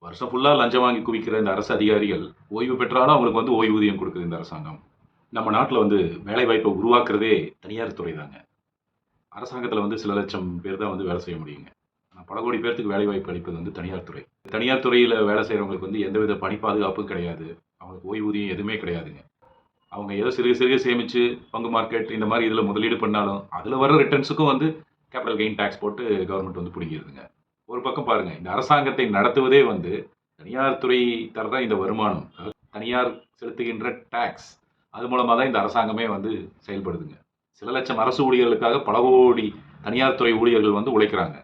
வருஷம் ஃபுல்லா லஞ்சம் வாங்கி குவிக்கிற இந்த அரசு அதிகாரிகள் ஓய்வு பெற்றாலும் அவங்களுக்கு வந்து ஓய்வூதியம் கொடுக்குது இந்த அரசாங்கம். நம்ம நாட்டுல வந்து வேலைவாய்ப்பை உருவாக்குறதே தனியார் துறை தாங்க. அரசாங்கத்துல வந்து சில லட்சம் பேர் தான் வந்து வேலை செய்ய முடியுங்க. ஆனா பல கோடி பேருக்கு வேலைவாய்ப்பு அளிப்பது வந்து தனியார் துறை. தனியார் துறையில வேலை செய்றவங்களுக்கு வந்து எந்தவித பணி பாதுகாப்பும் கிடையாது. அவங்களுக்கு ஓய்வூதியம் எதுவுமே கிடையாதுங்க. அவங்க ஏதோ சிறுக சிறுக சேமிச்சு பங்கு மார்க்கெட் இந்த மாதிரி இதுல முதலீடு பண்ணாலும், அதுல வர ரிட்டர்ன்ஸுக்கும் வந்து கேபிட்டல் கெயின் டாக்ஸ் போட்டு கவர்மெண்ட் வந்து புடுங்கிருதுங்க. ஒரு பக்கம் பாருங்க, இந்த அரசாங்கத்தை நடத்துவதே வந்து தனியார் துறை தர்ற இந்த வருமானம். அதாவது தனியார் செலுத்துகின்ற டாக்ஸ். அது மூலமா தான் இந்த அரசாங்கமே வந்து செயல்படுதுங்க. சில லட்சம் அரசு ஊழியர்களுக்காக பல கோடி தனியார் துறை ஊழியர்கள் வந்து உழைக்கிறாங்க.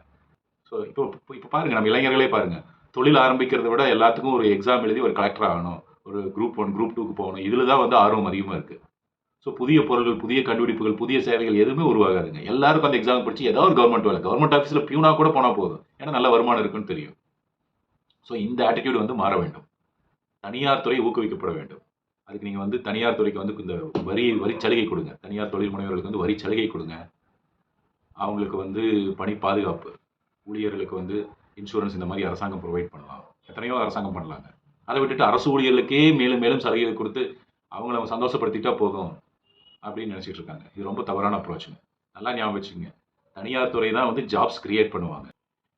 ஸோ இப்போ இப்போ பாருங்க, நம்ம இளைஞர்களே பாருங்க. தொழில் ஆரம்பிக்கிறத விட எல்லாத்துக்கும் ஒரு எக்ஸாம் எழுதி ஒரு கலெக்டர் ஆகணும். ஒரு குரூப் 1, குரூப் 2க்கு போகணும். இதுல தான் வந்து ஆர்வம் அதிகமா இருக்கு. ஸோ புதிய பொருள்கள், புதிய கண்டுபிடிப்புகள், புதிய சேவைகள் எதுவுமே உருவாகாதுங்க. எல்லாருக்கும் அந்த எக்ஸாம் படிச்சு ஏதாவது ஒரு கவர்மெண்ட் வேலை. கவர்மெண்ட் ஆஃபீஸ்ல பியூனா கூட போனா போதும். ஏன்னா நல்ல வருமானம் இருக்குன்னு தெரியும். ஸோ இந்த ஆட்டிடியூட் வந்து மாற வேண்டும். தனியார் துறை ஊக்குவிக்கப்பட வேண்டும். அதுக்கு நீங்க வந்து தனியார் துறைக்கு வந்து இந்த வரி சலுகை கொடுங்க. தனியார் தொழில் முனைவர்களுக்கு வந்து வரி சலுகை கொடுங்க. அவங்களுக்கு வந்து பணி பாதுகாப்பு, ஊழியர்களுக்கு வந்து இன்சூரன்ஸ் இந்த மாதிரி அரசாங்கம் ப்ரொவைட் பண்ணலாம். எத்தனையோ அரசாங்கம் பண்ணலாங்க. அதை விட்டுட்டு அரசு ஊழியர்களுக்கே மேலும் மேலும் சலுகைகள் கொடுத்து அவங்கள சந்தோஷப்படுத்திட்டா போதும் அப்படின்னு நினைச்சிட்டு இருக்காங்க. இது ரொம்ப தவறான அப்ரோச்சுங்க. நல்லா ஞாபகம் வச்சுக்கங்க. தனியார் துறை தான் வந்து ஜாப்ஸ் கிரியேட் பண்ணுவாங்க.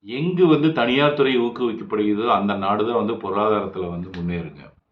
எங்கு வந்து தனியார் துறை ஊக்குவிக்கப்படுகிறதோ அந்த நாடு தான் வந்து பொருளாதாரத்துல வந்து முன்னேறுங்க.